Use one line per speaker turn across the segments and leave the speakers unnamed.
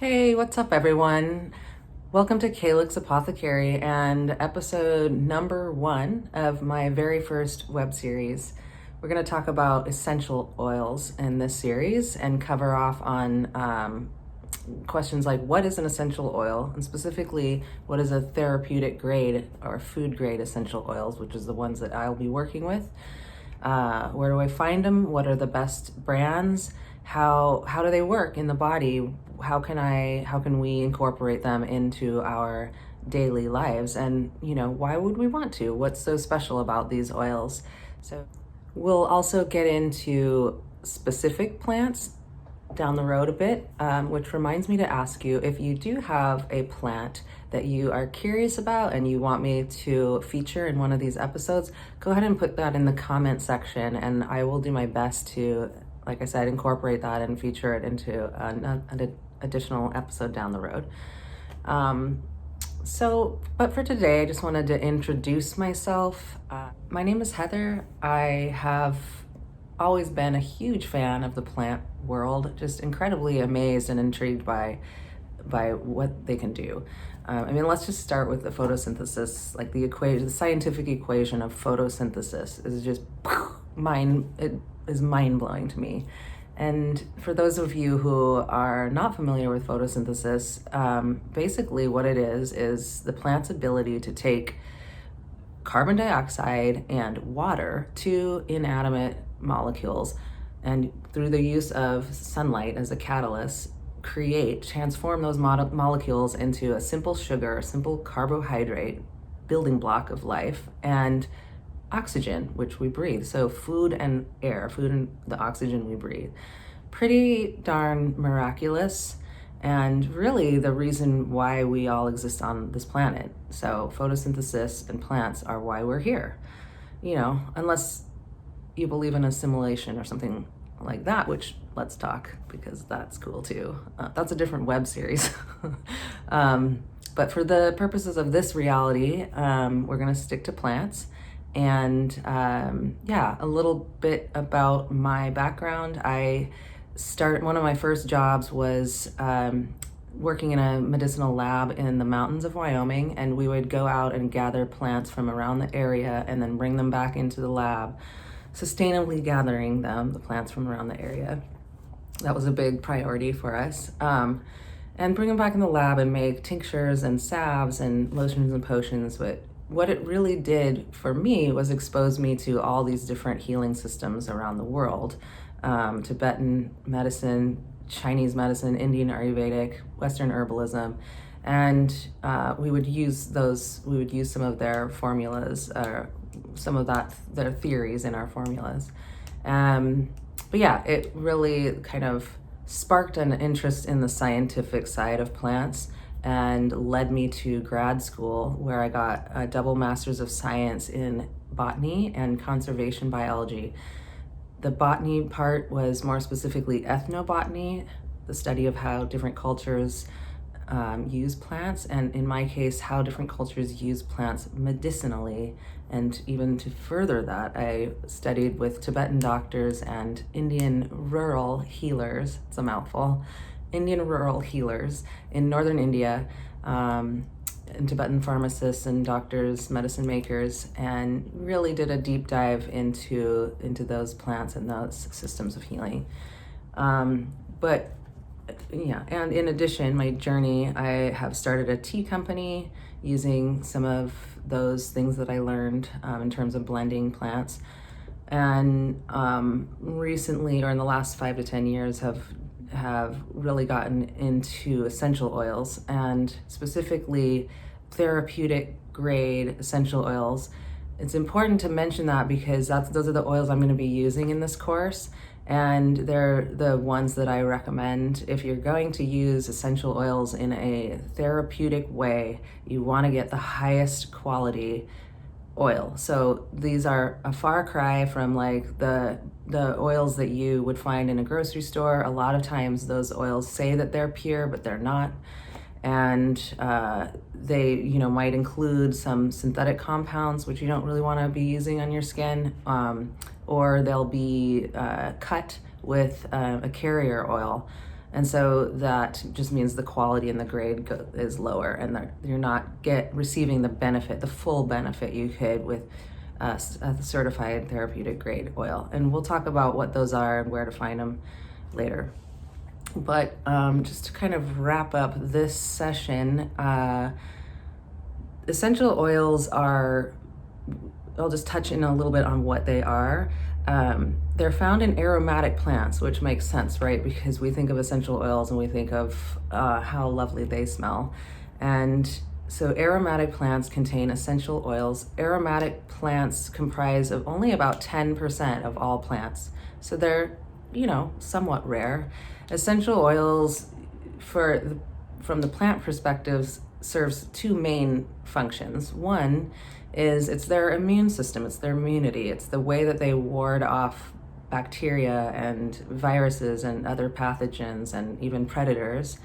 Hey, what's up, everyone? Welcome to Calyx Apothecary and episode number 1 of my very first web series. We're going to talk about essential oils in this series and cover off on questions like what is an essential oil, and specifically what is a therapeutic grade or food grade essential oils, which is the ones that I'll be working with. Where do I find them? What are the best brands? How do they work in the body? How can we incorporate them into our daily lives? And why would we want to? What's so special about these oils? So we'll also get into specific plants down the road a bit, which reminds me to ask you, if you do have a plant that you are curious about and you want me to feature in one of these episodes, go ahead and put that in the comment section and I will do my best to, like I said, incorporate that and feature it into an additional episode down the road. But for today, I just wanted to introduce myself. My name is Heather. I have always been a huge fan of the plant world, just incredibly amazed and intrigued by what they can do. Let's just start with the photosynthesis, like the scientific equation of photosynthesis is just it is mind-blowing to me. And for those of you who are not familiar with photosynthesis, basically what it is the plant's ability to take carbon dioxide and water, two inanimate molecules, and through the use of sunlight as a catalyst, transform those molecules into a simple sugar, a simple carbohydrate, building block of life, and oxygen, which we breathe. So food and the oxygen we breathe. Pretty darn miraculous, and really the reason why we all exist on this planet. So photosynthesis and plants are why we're here. Unless you believe in assimilation or something like that, which let's talk, because that's cool too. That's a different web series. But for the purposes of this reality, we're going to stick to plants. And a little bit about my background. One of my first jobs was working in a medicinal lab in the mountains of Wyoming, and we would go out and gather plants from around the area and then bring them back into the lab, sustainably gathering the plants from around the area. That was a big priority for us. And bring them back in the lab and make tinctures and salves and lotions and potions. But what it really did for me was expose me to all these different healing systems around the world. Tibetan medicine, Chinese medicine, Indian Ayurvedic, Western herbalism. And we would use some of their formulas, their theories in our formulas. It really kind of sparked an interest in the scientific side of plants and led me to grad school, where I got a double master's of science in botany and conservation biology. The botany part was more specifically ethnobotany, the study of how different cultures use plants, and in my case, how different cultures use plants medicinally. And even to further that, I studied with Tibetan doctors and Indian rural healers, it's a mouthful, Indian rural healers in northern India, and Tibetan pharmacists and doctors, medicine makers, and really did a deep dive into those plants and those systems of healing. And in addition, my journey, I have started a tea company using some of those things that I learned in terms of blending plants. And recently, or in the last 5 to 10 years, have really gotten into essential oils, and specifically therapeutic grade essential oils. It's important to mention that because those are the oils I'm going to be using in this course, and they're the ones that I recommend. If you're going to use essential oils in a therapeutic way, you want to get the highest quality oil. So these are a far cry from like the oils that you would find in a grocery store. A lot of times those oils say that they're pure, but they're not. And they might include some synthetic compounds, which you don't really want to be using on your skin, or they'll be cut with a carrier oil. And so that just means the quality and the grade is lower, and you're not receiving the benefit, the full benefit you could with a certified therapeutic grade oil. And we'll talk about what those are and where to find them later. But just to kind of wrap up this session, essential oils are, I'll just touch in a little bit on what they are. They're found in aromatic plants, which makes sense, right? Because we think of essential oils and we think of how lovely they smell. And so aromatic plants contain essential oils. Aromatic plants comprise of only about 10% of all plants. So they're, somewhat rare. Essential oils, from the plant perspectives, serves two main functions. One is it's their immune system, it's their immunity, it's the way that they ward off bacteria and viruses and other pathogens and even predators.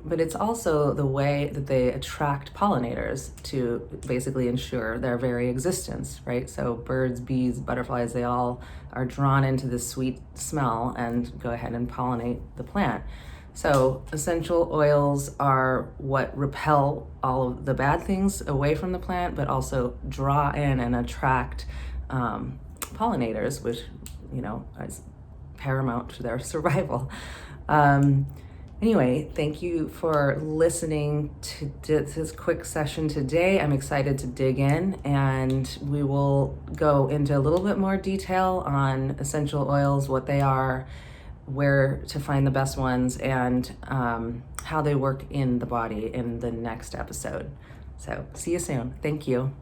But it's also the way that they attract pollinators to basically ensure their very existence, right? So birds, bees, butterflies, they all are drawn into this sweet smell and go ahead and pollinate the plant. So essential oils are what repel all of the bad things away from the plant, but also draw in and attract pollinators, which, is paramount to their survival. Anyway, thank you for listening to this quick session today. I'm excited to dig in, and we will go into a little bit more detail on essential oils, what they are, where to find the best ones, and how they work in the body in the next episode. So see you soon. Thank you.